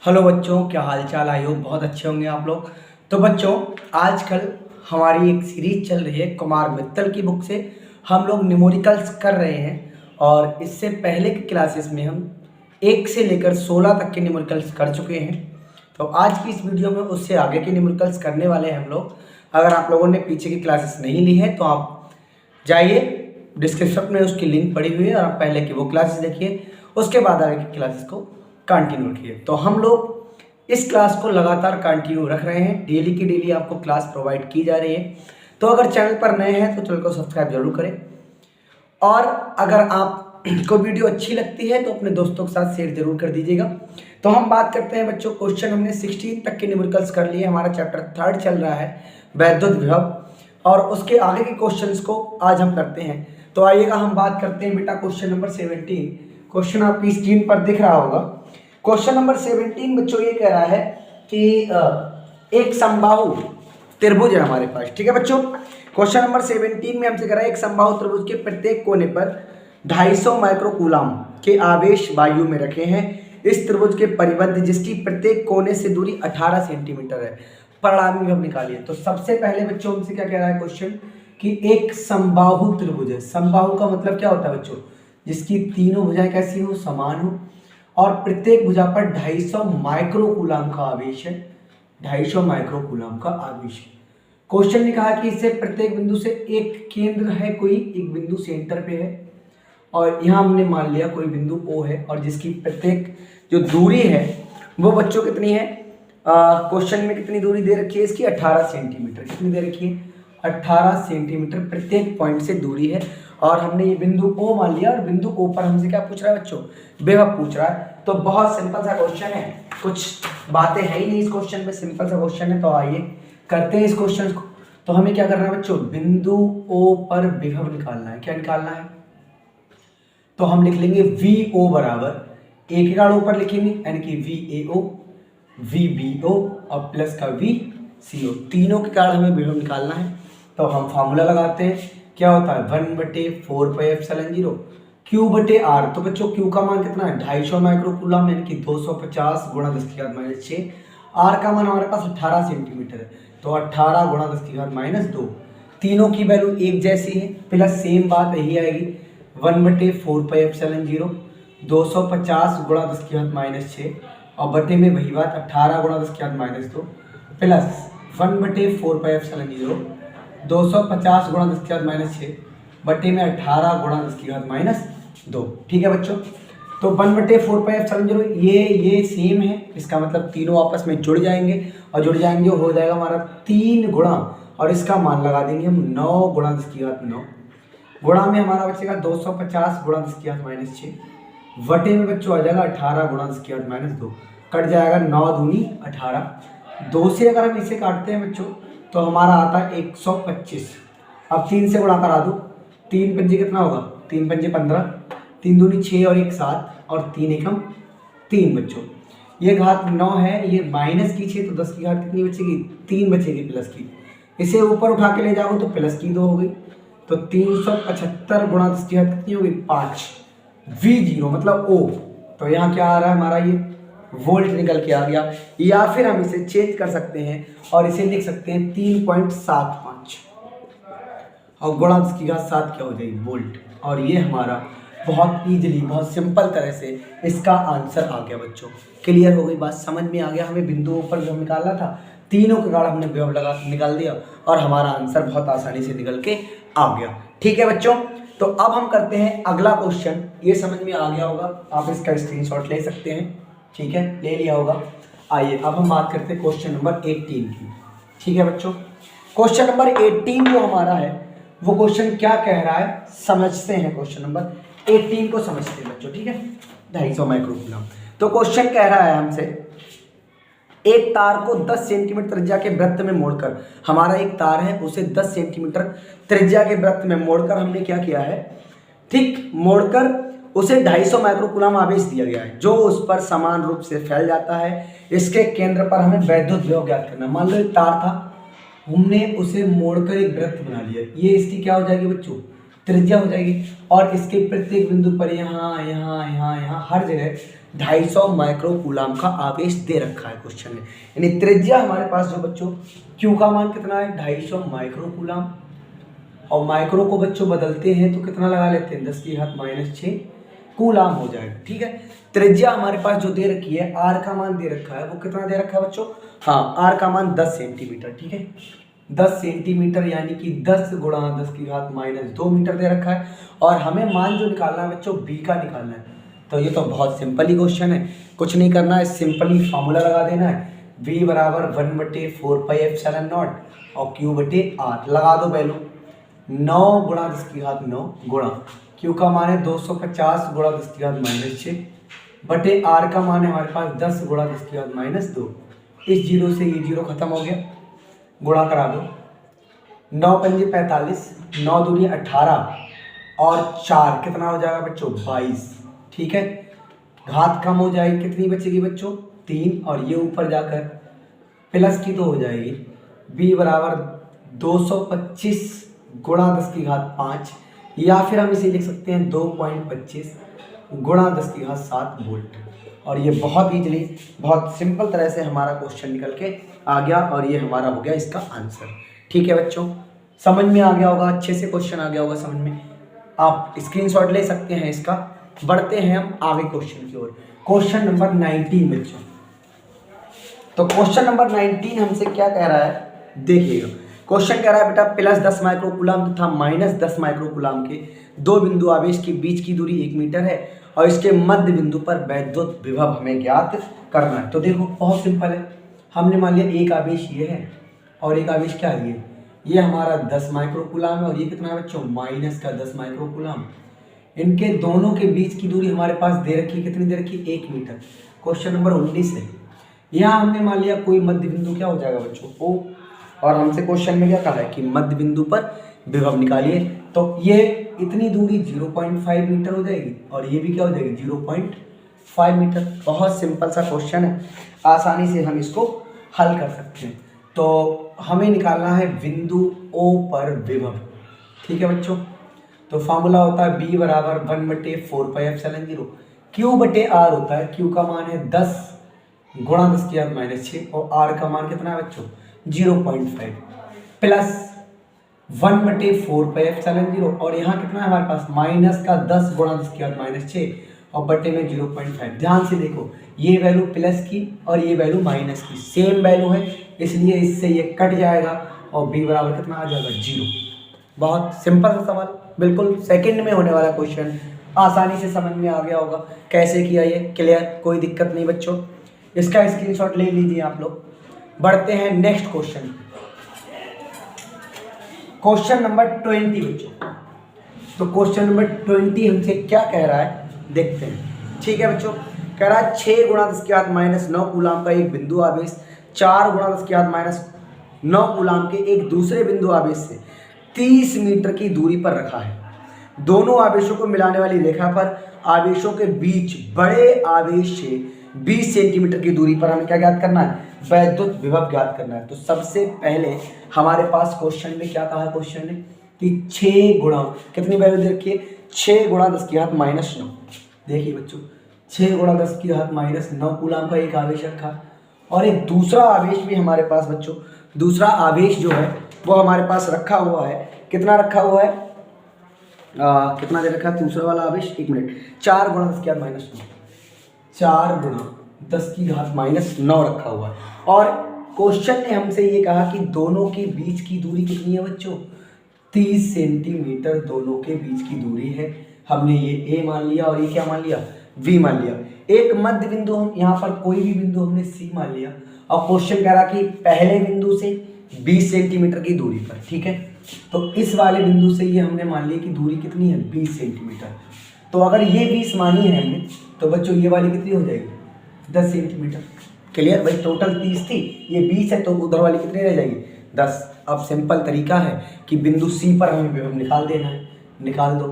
Hello बच्चों, क्या हाल चाल। आई होप बहुत अच्छे होंगे आप लोग। तो बच्चों, आजकल हमारी एक सीरीज चल रही है कुमार मित्तल की बुक से। हम लोग न्यूमेरिकल्स कर रहे हैं और इससे पहले की क्लासेस में हम 1 से लेकर 16 तक के न्यूमेरिकल्स कर चुके हैं। तो आज की इस वीडियो में उससे आगे के न्यूमेरिकल्स करने वाले हैं हम लोग। अगर आप लोगों ने पीछे की क्लासेस नहीं ली है तो आप जाइए, डिस्क्रिप्शन में उसकी लिंक पड़ी हुई है और आप पहले की वो क्लासेस देखिए, उसके बाद आगे की क्लासेस को कंटिन्यू रखिए। तो हम लोग इस क्लास को लगातार कंटिन्यू रख रहे हैं, डेली की डेली आपको क्लास प्रोवाइड की जा रही है। तो अगर चैनल पर नए हैं तो चैनल को सब्सक्राइब जरूर करें और अगर आपको वीडियो अच्छी लगती है तो अपने दोस्तों के साथ शेयर जरूर कर दीजिएगा। तो हम बात करते हैं बच्चों, क्वेश्चन हमने 16 तक के न्यूमेरिकल्स कर लिए। हमारा चैप्टर 3 चल रहा है वैद्युत विभव, और उसके आगे के क्वेश्चंस को आज हम करते हैं। तो आइएगा हम बात करते हैं बेटा क्वेश्चन नंबर 17। क्वेश्चन आपकी स्क्रीन पर दिख रहा होगा। क्वेश्चन नंबर 17 बच्चों ये कह रहा है कि एक समबाहु त्रिभुज है हमारे पास। ठीक है बच्चों, क्वेश्चन नंबर 17 में हमसे कह रहा है एक समबाहु त्रिभुज के प्रत्येक कोने पर 250 माइक्रोकूलम के आवेश वायु में रखे हैं। इस त्रिभुज के परिबद्ध जिसकी प्रत्येक कोने से दूरी 18 सेंटीमीटर है, परिणामी विभव निकालिए। तो सबसे पहले बच्चों हमसे क्या कह रहा है क्वेश्चन कि एक समबाहु त्रिभुज है। समबाहु का मतलब क्या होता है बच्चों? जिसकी तीनों भुजाएं कैसी हो, समान हो, और प्रत्येक भुजा पर 250 माइक्रोकूलम का आवेश है। 250 माइक्रोकूलम का आवेश है। क्वेश्चन ने कहा कि इससे प्रत्येक बिंदु से एक केंद्र है, कोई एक बिंदु सेंटर पे है, और यहाँ हमने मान लिया कोई बिंदु O है, और जिसकी प्रत्येक जो दूरी है वो बच्चों कितनी है? क्वेश्चन में कितनी दूरी दे रखी है इसकी? 18 सेंटीमीटर। कितनी दे रखी है? 18 सेंटीमीटर प्रत्येक पॉइंट से दूरी है, और हमने ये बिंदु O मान लिया, और बिंदु O पर हमसे क्या पूछ रहा है बच्चों? विभव पूछ रहा है। तो बहुत सिंपल सा क्वेश्चन है, कुछ बातें है ही नहीं इस क्वेश्चन में, सिंपल सा क्वेश्चन है। तो आइए करते हैं इस क्वेश्चन को। तो हमें क्या करना है बच्चों? बिंदु O पर विभव निकालना है। क्या निकालना है? तो हम लिख लेंगे VO बराबर, एक के गाढ़ ऊपर लिखेंगे यानी कि VAO, VBO और प्लस का VCO, तीनों के कारण हमें विभव निकालना है। तो हम फॉर्मूला लगाते हैं। क्या होता है? 1/4πε0 Q/R। तो बच्चों Q का मान कितना है? 250 माइक्रोकूलम यानी कि 250 गुणा 10⁻⁻6। R का मान हमारे पास 18 सेंटीमीटर है, तो 18 गुणा 10⁻⁻2। तीनों की वैल्यू एक जैसी है, प्लस सेम बात यही आएगी 1/4πε0 250 गुणा 10⁻⁻6 और बटे में वही बात 18 गुणा 10⁻⁻2 प्लस 1/4πε0 250 गुणा 10⁻⁻6 बटे में 18 गुणा 10⁻⁻2। ठीक है बच्चों, तो 1/4πε0 ये सेम है, इसका मतलब तीनों आपस में जुड़ जाएंगे, और जुड़ जाएंगे हो जाएगा हमारा 3 गुणा, और इसका मान लगा देंगे हम 9 गुणा 10⁻9। गुणा में हमारा बचेगा 250 गुणा 10⁻⁻6, वटे में बच्चों आ जाएगा 18 गुणा 10⁻⁻2, कट जाएगा 9 दूनी 18। 2 से अगर हम इसे काटते हैं बच्चों तो हमारा आता है 125। अब 3 से गुणा करा दो, 3 पंजे कितना होगा? 3 पंजे 15, 3 दूनी 6 और 1 7, और 3 एकम 3 बच्चों। ये घात 9 है, ये माइनस की 6, तो 10 की घात कितनी बचेगी? 3 बचेगी प्लस की। इसे ऊपर उठा के ले जाओ तो प्लस की 2 हो गई, तो 375 गुणा 10 की घात कितनी होगी? 5। V0 मतलब O, तो यहाँ क्या आ रहा है हमारा? ये वोल्ट निकल के आ गया। या फिर हम इसे चेंज कर सकते हैं और इसे लिख सकते हैं 3.75, और गुणा 10 की घात 7 क्या हो जाएगी? वोल्ट। और ये हमारा बहुत ईजिली, बहुत सिंपल तरह से इसका आंसर आ गया बच्चों। क्लियर हो गई बात? समझ में आ गया? हमें बिंदुओं पर जो निकालना था, तीनों के गाढ़ हमने विभव लगा निकाल दिया, और हमारा आंसर बहुत आसानी से निकल के आ गया। ठीक है बच्चों, तो अब हम करते हैं अगला क्वेश्चन। ये समझ में आ गया होगा, आप इसका स्क्रीनशॉट ले सकते हैं। ठीक है, ले लिया होगा। आइए अब हम बात करते हैं क्वेश्चन नंबर 18 की। ठीक है बच्चों, क्वेश्चन नंबर 18 जो हमारा है वो क्वेश्चन क्या कह रहा है समझते हैं। क्वेश्चन नंबर 18 को समझते हैं बच्चों। ठीक है, 250 माइक्रोकूलम। तो क्वेश्चन कह रहा है हमसे, एक तार को 10 सेंटीमीटर त्रिज्या के वृत्त में मोड़कर, हमारा एक तार है उसे 10 सेंटीमीटर त्रिज्या के वृत्त में मोड़कर हमने क्या किया है? ठीक, मोड़कर उसे 250 माइक्रोकूलम आवेश दिया गया है जो उस पर समान रूप से फैल जाता है। इसके केंद्र पर हमें वैद्युत विभव ज्ञात करना। मान लो एक तार था, हमने उसे मोड़कर एक वृत्त बना लिया, ये इसकी क्या हो जाएगी बच्चों? त्रिज्या हो जाएगी, और इसके प्रत्येक बिंदु पर यहाँ यहाँ यहाँ यहाँ हर जगह 250 माइक्रो कूलाम का आवेश दे रखा है क्वेश्चन में। यानी त्रिज्या हमारे पास जो बच्चों क्यू का मान कितना है 250 माइक्रो कूलाम, और माइक्रो को बच्चों बदलते हैं तो कितना लगा लेते हैं 10⁻⁻6 कूलाम हो जाएगा। ठीक है, त्रिज्या हमारे पास जो दे रखी है आर का मान दे रखा है, वो कितना दे रखा है बच्चों, हाँ आर का मान 10 सेंटीमीटर। ठीक है, 10 सेंटीमीटर यानी कि 10 गुणा 10⁻⁻2 मीटर दे रखा है। और हमें मान जो निकालना है बच्चों बी का निकालना है। तो ये तो बहुत सिंपल ही क्वेश्चन है, कुछ नहीं करना है, सिंपली फार्मूला लगा देना है, v बराबर 1/4πε0 और q/r लगा दो वैल्यू। 9 गुणा 10⁻9 गुणा q का मान है 250 गुणा 10⁻6 बटे r का मान है हमारे पास 10 गुणा 10⁻2। इस जीरो से ये जीरो खत्म हो गया, गुणा करा दो, 9 पंजे 45, 9 दूनी 18 और 4 कितना हो जाएगा बच्चों 22। ठीक है, घात कम हो जाएगी, कितनी बचेगी बच्चों 3, और ये ऊपर जाकर प्लस की तो हो जाएगी। b बराबर 225 गुणा 10⁻5 या फिर हम इसे लिख सकते हैं 2.25 गुणा 10⁻7 वोल्ट। और ये बहुत इजीली बहुत सिंपल तरह से हमारा क्वेश्चन निकल के आ गया और ये हमारा हो गया इसका आंसर। ठीक है बच्चों, समझ में आ गया होगा, अच्छे से क्वेश्चन आ गया होगा समझ में, आप स्क्रीनशॉट ले सकते हैं इसका। बढ़ते हैं हम आगे क्वेश्चन की ओर, क्वेश्चन नंबर 19 बच्चों। तो क्वेश्चन नंबर 19 हमसे क्या कह रहा है, देखिएगा क्वेश्चन कह रहा है बेटा +10 माइक्रो कूलाम तथा -10 माइक्रो कूलाम के दो बिंदु आवेश के बीच की दूरी 1 मीटर है और इसके मध्य बिंदु पर वैद्युत विभव हमें ज्ञात करना है। तो देखो बहुत सिंपल है, हमने मान लिया एक आवेश ये है और एक आवेश क्या है ये हमारा 10 माइक्रो कूलाम है और ये कितना है बच्चों -10 माइक्रो कूलाम। इनके दोनों के बीच की दूरी हमारे पास दे रखी, कितनी दे रखी 1 मीटर। क्वेश्चन नंबर 19 है, यहाँ हमने मान लिया कोई मध्य बिंदु क्या हो जाएगा बच्चों O, और हमसे क्वेश्चन में क्या कहा है कि मध्य बिंदु पर विभव निकालिए। तो ये इतनी दूरी 0.5 मीटर हो जाएगी और ये भी क्या हो जाएगी 0.5 मीटर। बहुत सिंपल सा क्वेश्चन है, आसानी से हम इसको हल कर सकते हैं। तो हमें निकालना है बिंदु O पर विभव। ठीक है बच्चों, तो फार्मूला होता है b बराबर 1/4πε0, q/r होता है, q का मान है 10 गुणा 10⁻6 और r का मान कितना है बच्चों 0.5 प्लस 1/4πε0 और यहाँ कितना है हमारे पास -10 गुणा 10⁻6 और बटे में 0.5। ध्यान से देखो ये वैल्यू प्लस की और ये वैल्यू माइनस की सेम वैल्यू है, इसलिए इससे ये कट जाएगा और b बराबर कितना आ जाएगा 0। बहुत सिंपल सा सवाल, बिल्कुल सेकंड में होने वाला क्वेश्चन, आसानी से समझ में आ गया होगा कैसे किया ये, क्लियर, कोई दिक्कत नहीं बच्चों। इसका स्क्रीनशॉट ले लीजिए आप लोग। बढ़ते हैं नेक्स्ट क्वेश्चन, क्वेश्चन नंबर 20 बच्चों। तो क्वेश्चन नंबर 20 हमसे क्या कह रहा है देखते हैं। ठीक है बच्चों, कह रहा है 6 गुणा 10⁻9 कूलाम का एक बिंदु आवेश 4 गुणा 10⁻9 कूलाम के एक दूसरे बिंदु आवेश से 30 मीटर की दूरी पर रखा है। दोनों आवेशों को मिलाने वाली रेखा पर आवेशों के बीच बड़े आवेश से 20 सेंटीमीटर की दूरी पर हमें क्या ज्ञात करना है, वैद्युत विभव ज्ञात करना है। तो सबसे पहले हमारे पास क्वेश्चन में क्या कहा है, क्वेश्चन ने कि 6 गुणा कितनी वैल्यू दे रखी है 6 गुणा 10⁻9। देखिए बच्चों 6 गुणा 10⁻9 कूलाम का एक आवेश रखा और एक दूसरा आवेश भी हमारे पास बच्चों, दूसरा आवेश जो है वो हमारे पास रखा हुआ है। कितना रखा हुआ है, कितना दे रखा है दूसरा वाला आवेश, 1 मिनट, 4 गुणा 10⁻9, 4 गुणा 10⁻9 रखा हुआ है। और क्वेश्चन ने हमसे ये कहा कि दोनों के बीच की दूरी कितनी है बच्चों 30 सेंटीमीटर दोनों के बीच की दूरी है। हमने ये A मान लिया और ये क्या मान लिया V मान लिया। एक मध्य बिंदु हम यहाँ पर कोई भी बिंदु हमने C मान लिया और क्वेश्चन कह रहा कि पहले बिंदु से 20 सेंटीमीटर की दूरी पर। ठीक है, तो इस वाले बिंदु से ये हमने मान लिया कि दूरी कितनी है 20 सेंटीमीटर। तो अगर ये 20 मानी है हमने तो बच्चों ये वाली कितनी हो जाएगी 10 सेंटीमीटर। क्लियर भाई, टोटल 30 थी, ये 20 है तो उधर वाली कितनी रह जाएगी 10। अब सिंपल तरीका है कि बिंदु C पर हमें विभव निकाल देना है, निकाल दो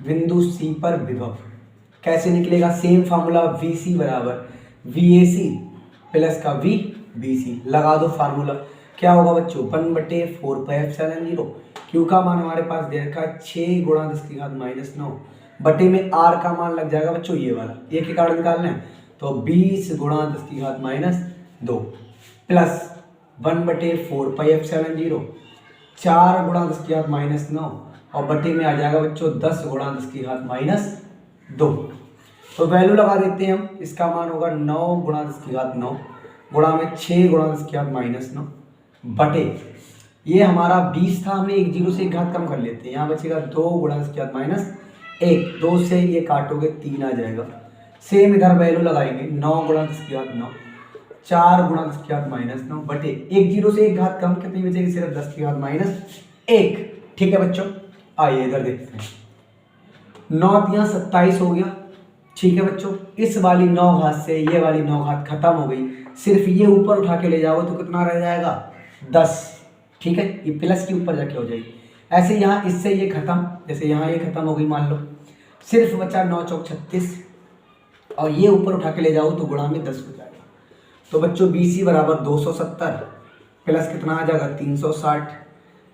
बिंदु C पर विभव। कैसे निकलेगा, सेम फार्मूला VC बराबर VAC प्लस का VBC, लगा दो फार्मूला। क्या होगा बच्चों 1/4πε0, Q का मान हमारे पास दे रखा है 6 गुणा 10⁻9 बटे में आर का मान लग जाएगा बच्चों ये वाला, ये के कारण निकालना है तो 20 गुणा 10 की घात -2 प्लस 1/4 पाई एप्सिलॉन 0 4 गुणा 10 की घात -9 और बटे में आ जाएगा बच्चों 10 गुणा 10 की घात -2। तो वैल्यू लगा देते हैं हम, इसका मान होगा 9 गुणा 10 की घात 9 गुणा में 6 गुणा 10 की घात -9 बटे ये हमारा 20 था, हमने एक जीरो से एक घात कम कर लेते हैं, यहाँ बचेगा 2 गुणा 10 की घात -1, 2 से ये काटोगे 3 आ जाएगा। सेम इधर वैल्यू लगाएंगे 9 गुणा 10 की घात 9 4 गुणा 10 की घात -9 बटे एक जीरो से एक घात कम कितनी बचेगी, सिर्फ 10 की घात -1। ठीक है बच्चों, आइए इधर देखते हैं। 9 तियां 27 हो गया। ठीक है बच्चों, इस वाली 9 घात से ये वाली 9 घात खत्म हो गई, सिर्फ ये ऊपर उठा के ले जाओ तो कितना रह जाएगा 10। ठीक है, ये प्लस के ऊपर जाके हो जाएगी। ऐसे यहाँ इससे ये खत्म, जैसे यहाँ ये खत्म हो गई मान लो, सिर्फ बचा 9 चौक 36 और ये ऊपर उठा के ले जाओ तो गुणा में 10 हो जाएगा। तो बच्चों BC बराबर 270 प्लस कितना आ जाएगा 360,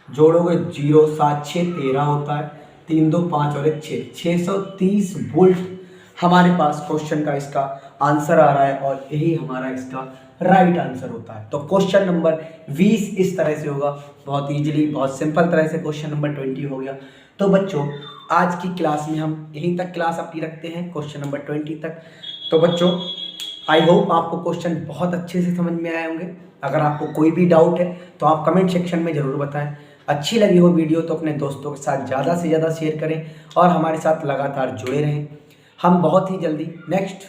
जोड़ोगे 0 7 6 13 होता है, 3 2 5 और 1 6, 630 वोल्ट हमारे पास क्वेश्चन का इसका आंसर आ रहा है और यही हमारा इसका राइट आंसर होता है। तो क्वेश्चन नंबर 20 इस तरह से होगा, बहुत इजीली, बहुत सिंपल तरह से क्वेश्चन नंबर 20 हो गया। तो बच्चों आज की क्लास में हम यहीं तक क्लास अपनी रखते हैं, क्वेश्चन नंबर 20 तक। तो बच्चों आई होप आपको क्वेश्चन बहुत अच्छे से समझ में आए होंगे। अगर आपको कोई भी डाउट है तो आप कमेंट सेक्शन में ज़रूर बताएं। अच्छी लगी हो वीडियो तो अपने दोस्तों के साथ ज़्यादा से ज़्यादा शेयर करें और हमारे साथ लगातार जुड़े रहें। हम बहुत ही जल्दी नेक्स्ट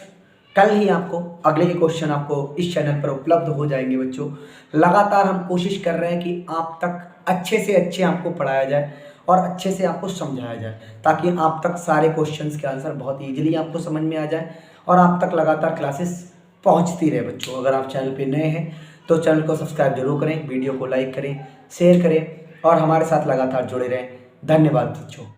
कल ही आपको अगले के क्वेश्चन आपको इस चैनल पर उपलब्ध हो जाएंगे बच्चों। लगातार हम कोशिश कर रहे हैं कि आप तक अच्छे से अच्छे आपको पढ़ाया जाए और अच्छे से आपको समझाया जाए, ताकि आप तक सारे क्वेश्चंस के आंसर बहुत ईजिली आपको समझ में आ जाए और आप तक लगातार क्लासेस पहुंचती रहे बच्चों। अगर आप चैनल पे नए हैं तो चैनल को सब्सक्राइब जरूर करें, वीडियो को लाइक करें, शेयर करें और हमारे साथ लगातार जुड़े रहें। धन्यवाद बच्चों।